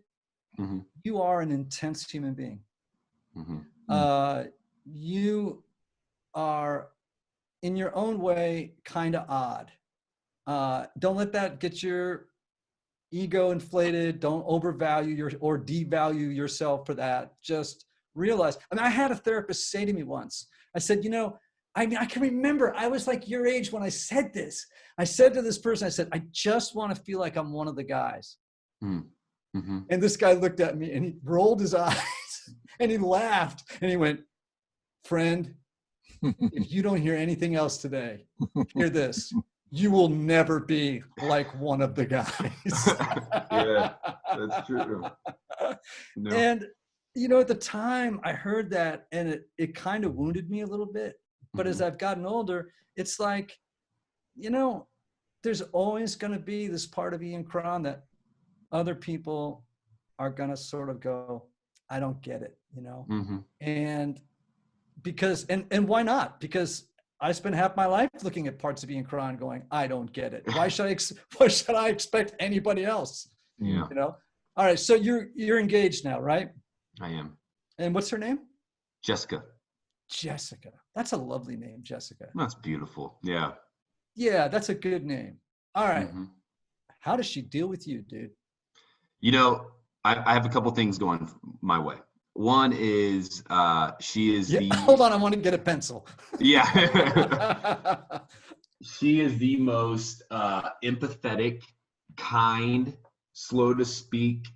Mm-hmm. You are an intense human being. Mm-hmm. You are, in your own way, kind of odd. Don't let that get your ego inflated. Don't overvalue or devalue yourself for that. Just realize. I mean, I had a therapist say to me once, I said, I can remember I was like your age when I said this. I said to this person, I said, I just want to feel like I'm one of the guys. Mm-hmm. And this guy looked at me and he rolled his eyes and he laughed and he went, friend, if you don't hear anything else today, hear this. You will never be like one of the guys. Yeah, that's true. No. And, at the time I heard that and it kind of wounded me a little bit. But as I've gotten older, it's like, there's always going to be this part of Ian Cron that other people are going to sort of go, I don't get it, And because, and why not? Because I spent half my life looking at parts of Ian Cron going, I don't get it. Why should I expect anybody else? Yeah. All right. So you're engaged now, right? I am. And what's her name? Jessica. That's a lovely name, Jessica. That's beautiful. Yeah. Yeah, that's a good name. All right. Mm-hmm. How does she deal with you, dude? I have a couple things going my way. One is she is hold on, I want to get a pencil. Yeah. She is the most empathetic, kind, slow to speak,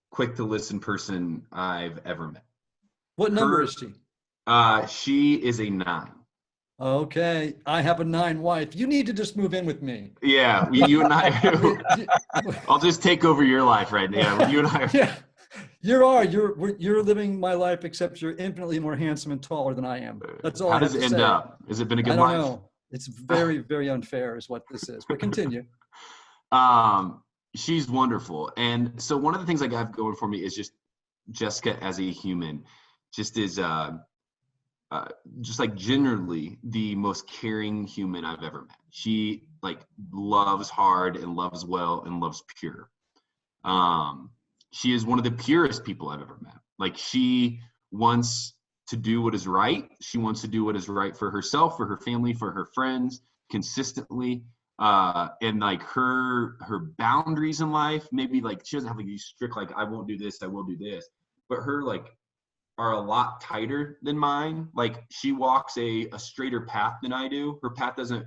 quick to listen person I've ever met. What number is she? She is a 9. Okay, I have a 9 wife. You need to just move in with me. Yeah, you and I. I'll just take over your life right now. You and I. Yeah, you're living my life, except you're infinitely more handsome and taller than I am. That's all. How does it end up? Has it been a good life? I don't know. It's very, very unfair, is what this is. But continue. She's wonderful, and so one of the things I have going for me is just Jessica as a human, just is. Just like generally the most caring human I've ever met. She loves hard and loves well and loves pure. She is one of the purest people I've ever met. She wants to do what is right. She wants to do what is right for herself, for her family, for her friends consistently. And her boundaries in life, maybe she doesn't have these strict, I won't do this, I will do this, but her are a lot tighter than mine. She walks a straighter path than I do. Her path doesn't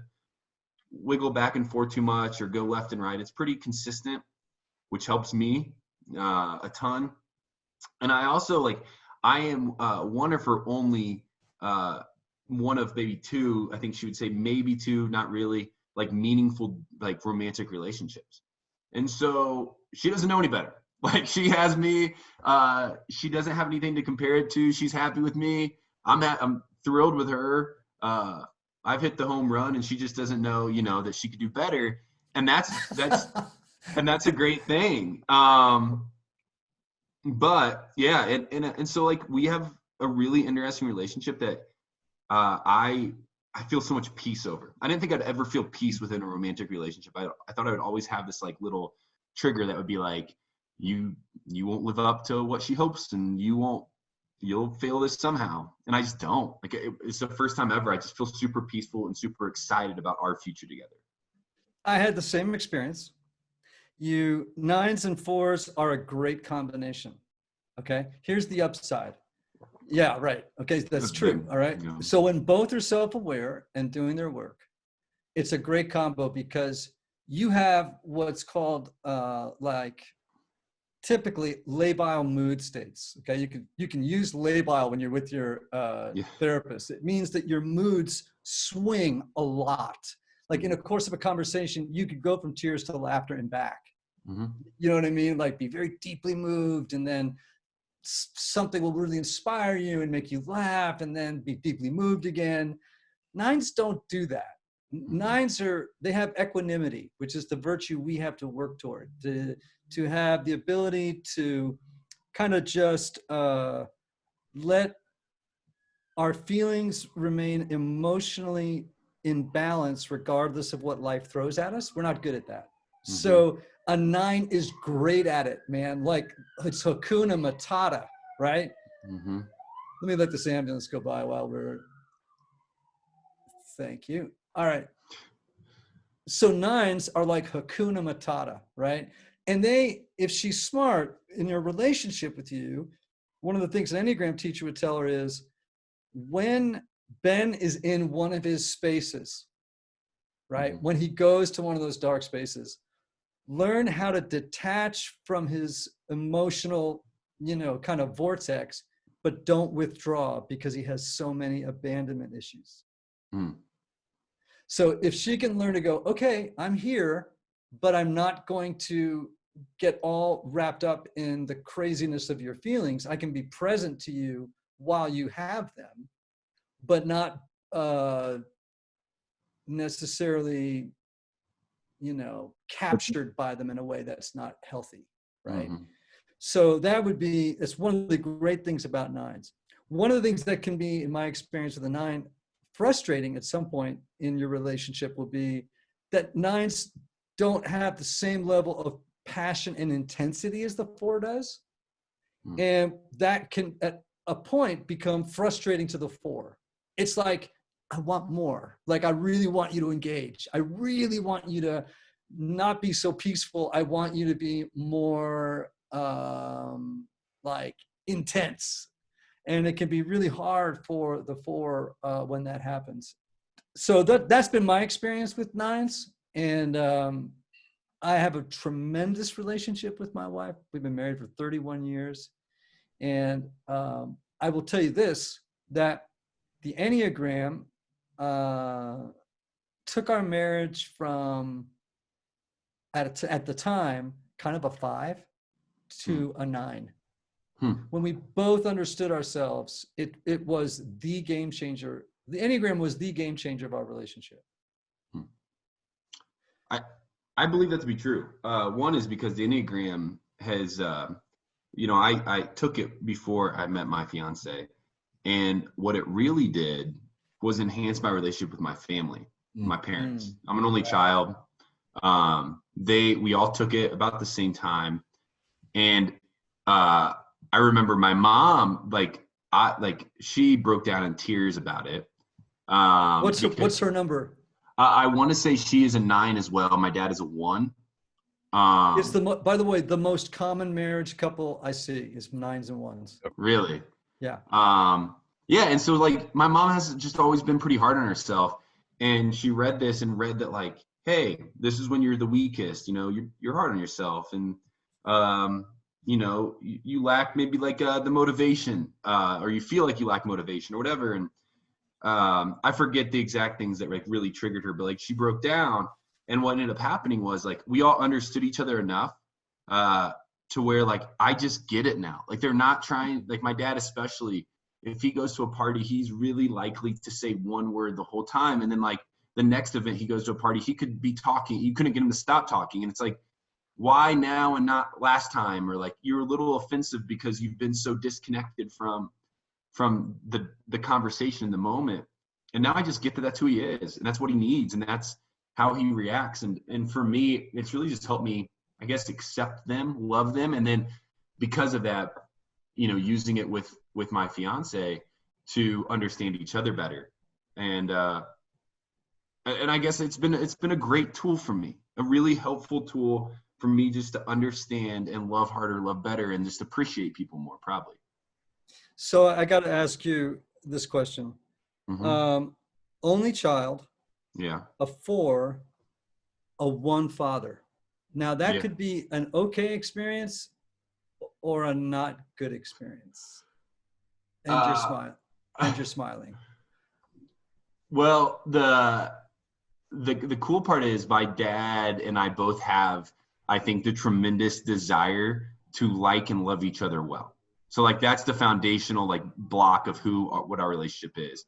wiggle back and forth too much or go left and right. It's pretty consistent, which helps me a ton. And I also I am one of her only one of maybe 2, I think she would say maybe 2, not really meaningful romantic relationships. And so she doesn't know any better. She has me, she doesn't have anything to compare it to. She's happy with me. I'm thrilled with her. I've hit the home run and she just doesn't know, that she could do better. And that's and that's a great thing. But yeah. And so we have a really interesting relationship that, I feel so much peace over. I didn't think I'd ever feel peace within a romantic relationship. I thought I would always have this little trigger that would be you won't live up to what she hopes and you'll fail this somehow. And I just don't. It's the first time ever I just feel super peaceful and super excited about our future together. I had the same experience. You 9s and 4s are a great combination. Okay. Here's the upside. Yeah, right. Okay. That's true. All right. Yeah. So when both are self-aware and doing their work, it's a great combo because you have what's called like typically labile mood states. Okay, you can use labile when you're with your therapist. It means that your moods swing a lot. Like in a course of a conversation, you could go from tears to laughter and back. Mm-hmm. You know what I mean? Like be very deeply moved, and then something will really inspire you and make you laugh, and then be deeply moved again. Nines don't do that. Nines they have equanimity, which is the virtue we have to work toward, to have the ability to kind of just let our feelings remain emotionally in balance regardless of what life throws at us. We're not good at that. Mm-hmm. So a 9 is great at it, man. Like it's Hakuna Matata, right? Mm-hmm. Let me let this ambulance go by while we're, thank you. All right. So 9s are like Hakuna Matata, right? And if she's smart in your relationship with you, one of the things an Enneagram teacher would tell her is when Ben is in one of his spaces, right? Mm-hmm. When he goes to one of those dark spaces, learn how to detach from his emotional, kind of vortex, but don't withdraw because he has so many abandonment issues. Mm. So if she can learn to go, okay, I'm here, but I'm not going to get all wrapped up in the craziness of your feelings. I can be present to you while you have them, but not necessarily, captured by them in a way that's not healthy, right? Mm-hmm. So it's one of the great things about 9s. One of the things that can be, in my experience with a 9, frustrating at some point in your relationship will be that 9s don't have the same level of passion and intensity as the 4 does. Mm. And that can, at a point, become frustrating to the 4. It's like, I want more. Like, I really want you to engage. I really want you to not be so peaceful. I want you to be more like intense. And it can be really hard for the 4 when that happens. So that's been my experience with 9s. And I have a tremendous relationship with my wife. We've been married for 31 years. And I will tell you this, that the Enneagram took our marriage from, at the time, kind of a 5 to a 9. When we both understood ourselves, it was the game changer. The Enneagram was the game changer of our relationship. I believe that to be true. One is because the Enneagram has, I took it before I met my fiance, and what it really did was enhance my relationship with my family, my parents. I'm an only child. We all took it about the same time, and I remember my mom, she broke down in tears about it. What's her number? I want to say she is a 9 as well. My dad is a 1. It's by the way, the most common marriage couple I see is 9s and 1s. Really? Yeah. Yeah. And so my mom has just always been pretty hard on herself, and she read this and read that hey, this is when you're the weakest, you're hard on yourself. And, you lack maybe the motivation, or you feel like you lack motivation or whatever. And I forget the exact things that really triggered her, but she broke down, and what ended up happening was we all understood each other enough to where I just get it now. They're not trying, my dad especially, if he goes to a party, he's really likely to say one word the whole time, and then the next event he goes to a party, he could be talking, you couldn't get him to stop talking, and it's why now and not last time? Or you're a little offensive because you've been so disconnected from the conversation in the moment. And now I just get that that's who he is, and that's what he needs, and that's how he reacts. And for me, it's really just helped me, I guess, accept them, love them. And then because of that, using it with my fiance to understand each other better. And I guess it's been a great tool for me, a really helpful tool for me just to understand and love harder, love better, and just appreciate people more, probably. So I got to ask you this question. Mm-hmm. Only child, Yeah. a 4, a 1 father. Now that could be an okay experience or a not good experience. And you're smiling. And you're smiling. Well, the cool part is my dad and I both have, I think, the tremendous desire to like and love each other well. So like that's the foundational like block of what our relationship is.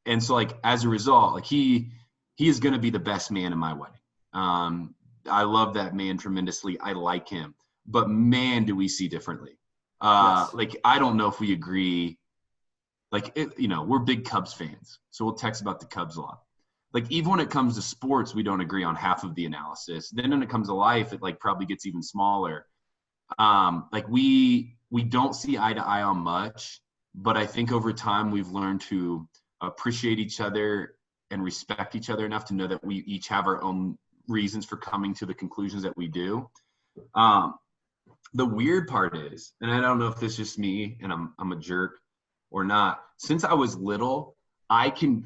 And so like as a result, like he is going to be the best man in my wedding. I love that man tremendously. I like him, but man, do we see differently. Yes. Like I don't know if we agree. Like we're big Cubs fans, so we'll text about the Cubs a lot. Like even when it comes to sports, we don't agree on half of the analysis. Then when it comes to life, it like probably gets even smaller. Like we don't see eye to eye on much, but I think over time we've learned to appreciate each other and respect each other enough to know that we each have our own reasons for coming to the conclusions that we do. The weird part is, and I don't know if this is just me and I'm a jerk or not. Since I was little, I can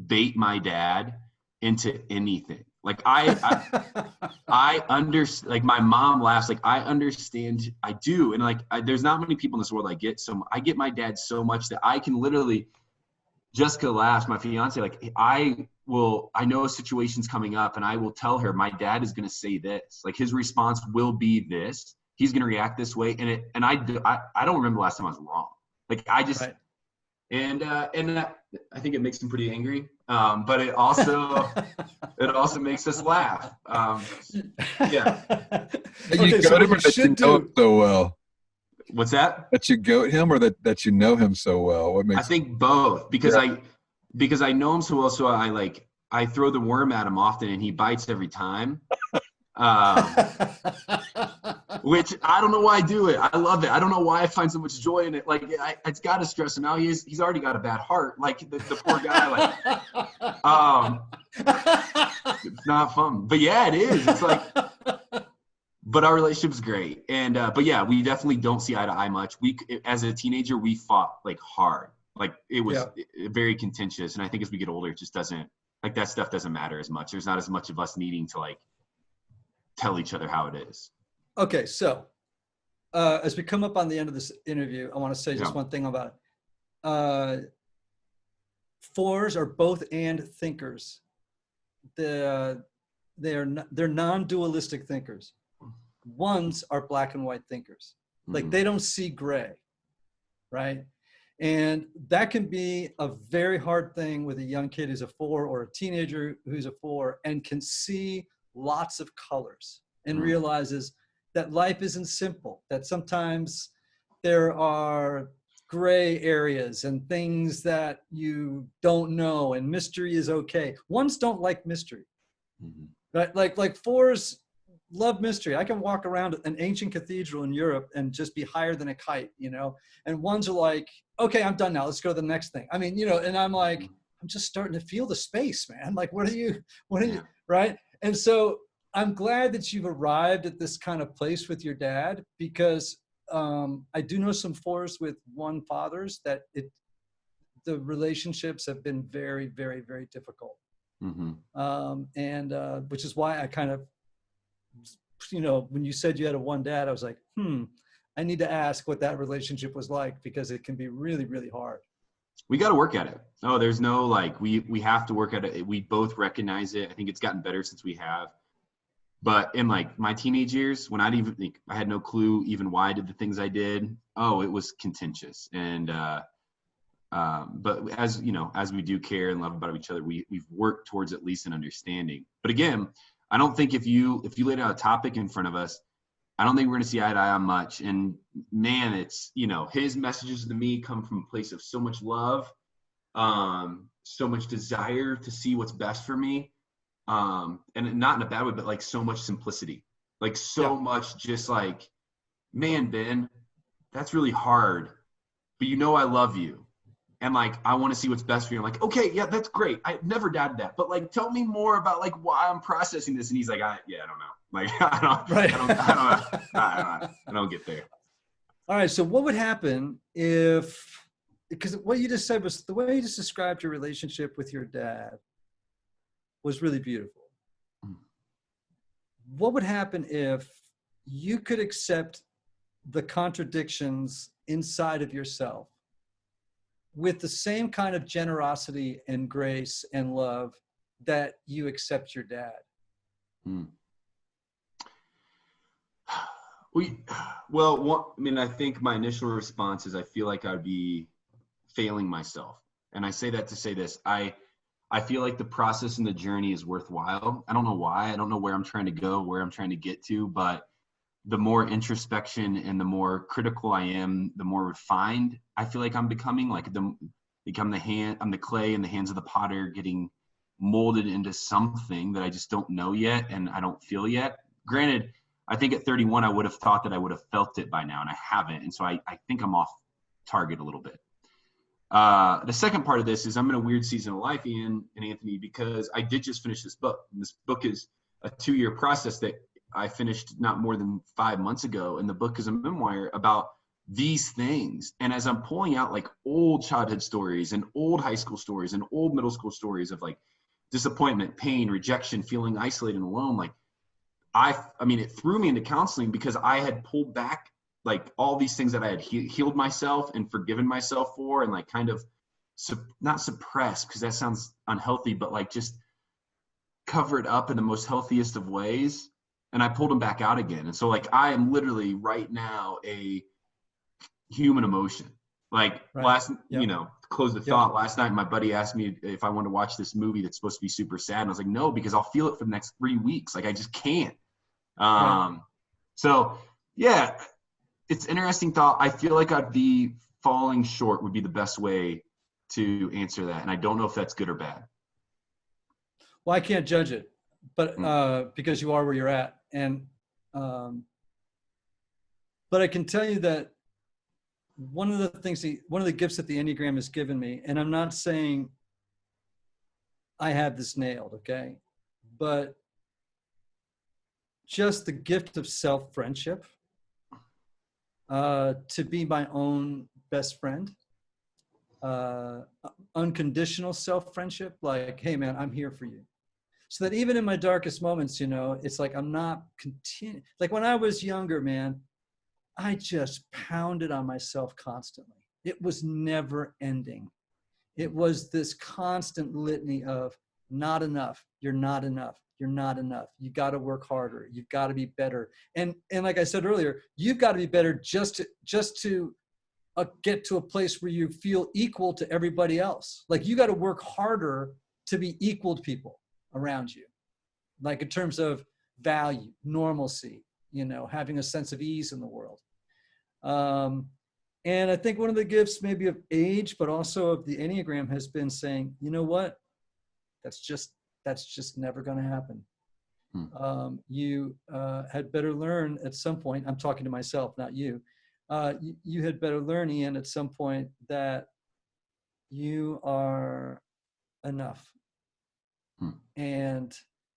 bait my dad into anything. Like I understand, like my mom laughs, like I understand, I do. And like, there's not many people in this world I get my dad so much that I can literally, Jessica laughs, my fiance, like I know a situation's coming up and I will tell her, my dad is going to say this, like his response will be this, he's going to react this way. And I don't remember the last time I was wrong. Like I just, right. And I think it makes him pretty angry. But it also makes us laugh. Yeah. You goat him or that you know him so well? What's that? That you goat him or that you know him so well? What makes? I think both, because I know him so well. So I throw the worm at him often and he bites every time. Which I don't know why I do it. I love it. I don't know why I find so much joy in it. Like it's got to stress him out. He's already got a bad heart. Like the poor guy. It's not fun. But yeah, it is. It's like, but our relationship's great. And but yeah, we definitely don't see eye to eye much. As a teenager, we fought like hard. Like it was very contentious. And I think as we get older, it just doesn't, like that stuff doesn't matter as much. There's not as much of us needing to like tell each other how it is. Okay, so as we come up on the end of this interview, I want to say just one thing about it. 4s are both and thinkers. They're non-dualistic thinkers. 1s are black and white thinkers. Like they don't see gray, right? And that can be a very hard thing with a young kid who's a 4 or a teenager who's a 4 and can see lots of colors and realizes that life isn't simple, that sometimes there are gray areas and things that you don't know, and mystery is okay. 1s don't like mystery, right? Like 4s love mystery. I can walk around an ancient cathedral in Europe and just be higher than a kite, and 1s are like, okay, I'm done now. Let's go to the next thing. I mean, and I'm like, I'm just starting to feel the space, man. Like, what are you, right? And so I'm glad that you've arrived at this kind of place with your dad, because I do know some 4s with 1 fathers that the relationships have been very, very, very difficult. And which is why I kind of, when you said you had a 1 dad, I was like, I need to ask what that relationship was like, because it can be really, really hard. We got to work at it. Oh, there's no, like, we have to work at it. We both recognize it. I think it's gotten better since we have. But in like my teenage years, when I had no clue even why I did the things I did. Oh, it was contentious. And, but as we do care and love about each other, we've worked towards at least an understanding. But again, I don't think if you laid out a topic in front of us, I don't think we're going to see eye to eye on much. And man, it's, his messages to me come from a place of so much love, so much desire to see what's best for me. And not in a bad way, but like so much simplicity, like so much just like, man, Ben, that's really hard, but I love you. And like, I want to see what's best for you. I'm like, okay, yeah, that's great. I've never doubted that, but like, tell me more about like why I'm processing this. And he's like, I don't know. Like, I don't get there. All right. So what would happen if because what you just said was the way you just described your relationship with your dad was really beautiful. What would happen if you could accept the contradictions inside of yourself with the same kind of generosity and grace and love that you accept your dad? I think my initial response is I feel like I'd be failing myself. And I say that to say this. I feel like the process and the journey is worthwhile. I don't know why. I don't know where I'm trying to go, where I'm trying to get to, but the more introspection and the more critical I am, the more refined I feel like I'm becoming. Like I'm the clay in the hands of the potter, getting molded into something that I just don't know yet and I don't feel yet. Granted, I think at 31, I would have thought that I would have felt it by now, and I haven't. And so I think I'm off target a little bit. The second part of this is I'm in a weird season of life, Ian and Anthony, because I did just finish this book. And this book is a 2-year process that I finished not more than 5 months ago. And the book is a memoir about these things. And as I'm pulling out like old childhood stories and old high school stories and old middle school stories of like disappointment, pain, rejection, feeling isolated and alone, like it threw me into counseling because I had pulled back like all these things that I had healed myself and forgiven myself for, and like kind of not suppressed, because that sounds unhealthy, but like just cover it up in the most healthiest of ways. And I pulled them back out again. And so like, I am literally right now a human emotion. Like close the thought. Last night, my buddy asked me if I wanted to watch this movie that's supposed to be super sad. And I was like, no, because I'll feel it for the next 3 weeks. Like I just can't. So yeah, it's interesting thought. I feel like I'd be falling short would be the best way to answer that. And I don't know if that's good or bad. Well, I can't judge it, but because you are where you're at. And, but I can tell you that one of the gifts that the Enneagram has given me, and I'm not saying I have this nailed, okay, but just the gift of self-friendship, to be my own best friend, unconditional self-friendship, like, hey man, I'm here for you. So that even in my darkest moments, it's like I'm not like when I was younger, man, I just pounded on myself constantly. It was never ending. It was this constant litany of not enough, you're not enough, you're not enough. You got to work harder. You've got to be better. And like I said earlier, you've got to be better just to get to a place where you feel equal to everybody else. Like you got to work harder to be equal to people around you. Like in terms of value, normalcy, having a sense of ease in the world. And I think one of the gifts maybe of age, but also of the Enneagram has been saying, you know what, that's just never going to happen. You had better learn at some point, I'm talking to myself, not you. You had better learn, Ian, at some point that you are enough. And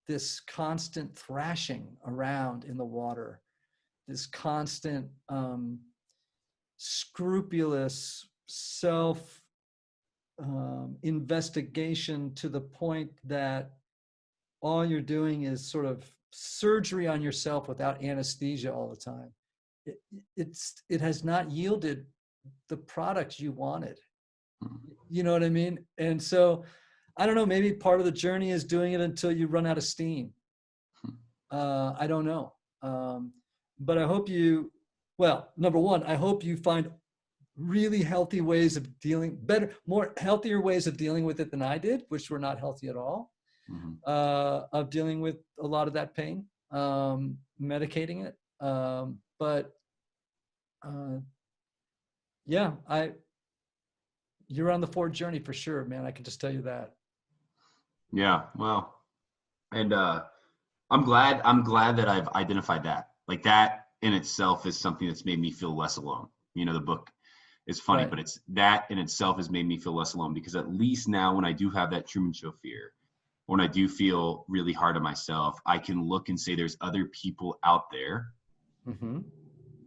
this constant thrashing around in the water, this constant scrupulous self investigation to the point that all you're doing is sort of surgery on yourself without anesthesia all the time. It has not yielded the product you wanted. You know what I mean? And so, I don't know, maybe part of the journey is doing it until you run out of steam. I don't know. But I hope number one, I hope you find really healthy ways of healthier ways of dealing with it than I did, which were not healthy at all, of dealing with a lot of that pain, medicating it. You're on the Four journey for sure, man. I can just tell you that. Yeah. Well, and I'm glad that I've identified that. Like that in itself is something that's made me feel less alone. The book is funny, but it's that in itself has made me feel less alone, because at least now when I do have that Truman Show fear, when I do feel really hard on myself, I can look and say there's other people out there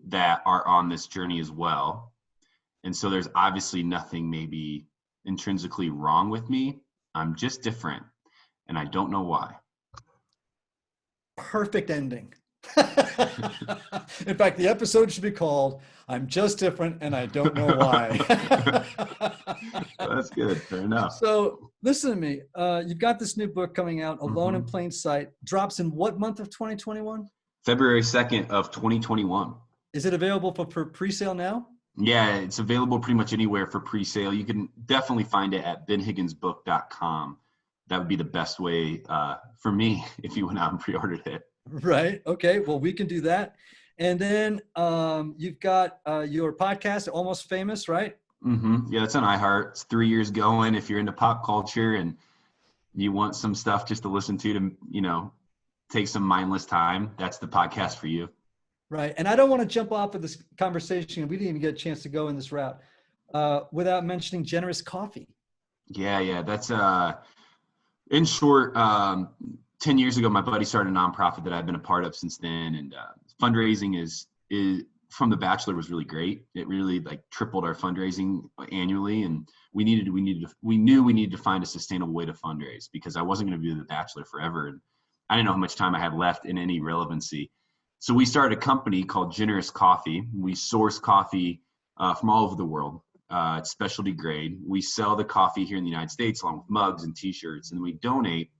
that are on this journey as well. And so there's obviously nothing maybe intrinsically wrong with me. I'm just different, and I don't know why. Perfect ending. In fact, the episode should be called "I'm Just Different and I Don't Know Why." That's good. Fair enough. So listen to me. You've got this new book coming out, Alone in Plain Sight. Drops in what month of 2021? February 2nd of 2021. Is it available for pre-sale now? Yeah, it's available pretty much anywhere for pre-sale. You can definitely find it at benhigginsbook.com. That would be the best way for me if you went out and pre-ordered it. Right. Okay. Well, we can do that. And then you've got your podcast, Almost Famous, right? Yeah, it's on iHeart. It's 3 years going. If you're into pop culture and you want some stuff just to listen to, you know, take some mindless time, that's the podcast for you. Right. And I don't want to jump off of this conversation. We didn't even get a chance to go in this route without mentioning Generous Coffee. Yeah. That's in short, 10 years ago, my buddy started a nonprofit that I've been a part of since then. And fundraising is from the Bachelor was really great. It really like tripled our fundraising annually. And we knew we needed to find a sustainable way to fundraise because I wasn't going to be the Bachelor forever. And I didn't know how much time I had left in any relevancy. So we started a company called Generous Coffee. We source coffee from all over the world. It's specialty grade. We sell the coffee here in the United States along with mugs and t-shirts, and we donate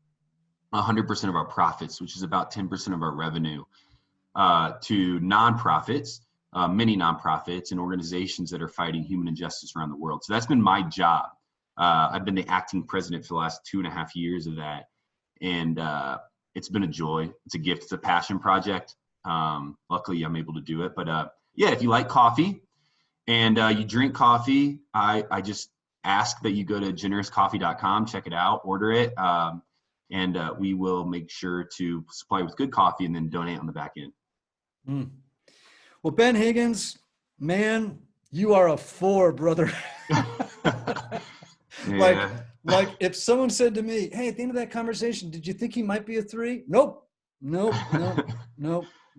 100% of our profits, which is about 10% of our revenue, to nonprofits, many nonprofits and organizations that are fighting human injustice around the world. So that's been my job. I've been the acting president for the last 2.5 years of that. And it's been a joy. It's a gift. It's a passion project. Luckily, I'm able to do it. But yeah, if you like coffee and you drink coffee, I just ask that you go to generouscoffee.com, check it out, order it. And we will make sure to supply with good coffee and then donate on the back end. Well, Ben Higgins, man, you are a 4, brother. Yeah. Like if someone said to me, hey, at the end of that conversation, did you think he might be a 3? Nope.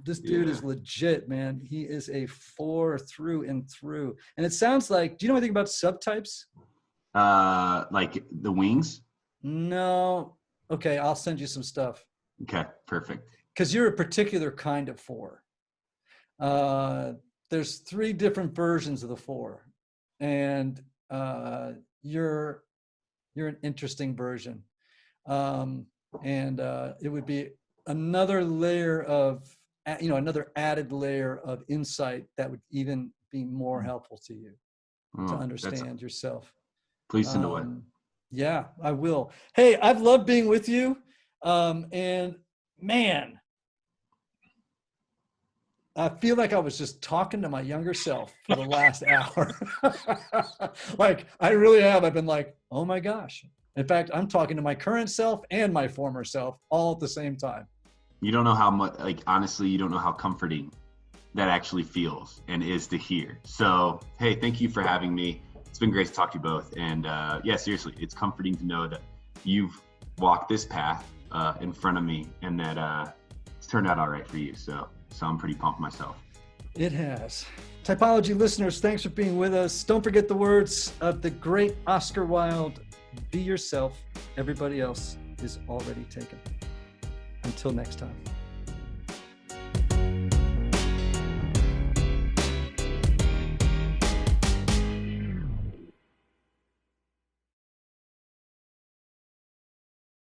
This dude is legit, man. He is a 4 through and through. And it sounds like, do you know anything about subtypes? Like the wings? No. Okay, I'll send you some stuff. Okay, perfect. Because you're a particular kind of 4. There's 3 different versions of the 4. And you're an interesting version. And it would be another layer of, another added layer of insight that would even be more helpful to you to understand yourself. Please send away. Yeah, I will. Hey, I've loved being with you. And man, I feel like I was just talking to my younger self for the last hour. Like I really have. I've been like, oh my gosh. In fact, I'm talking to my current self and my former self all at the same time. You don't know how much, like, honestly, you don't know how comforting that actually feels and is to hear. So, hey, thank you for having me. It's been great to talk to you both. And yeah, seriously, it's comforting to know that you've walked this path in front of me and that it's turned out all right for you. So I'm pretty pumped myself. It has. Typology listeners, thanks for being with us. Don't forget the words of the great Oscar Wilde: be yourself. Everybody else is already taken. Until next time.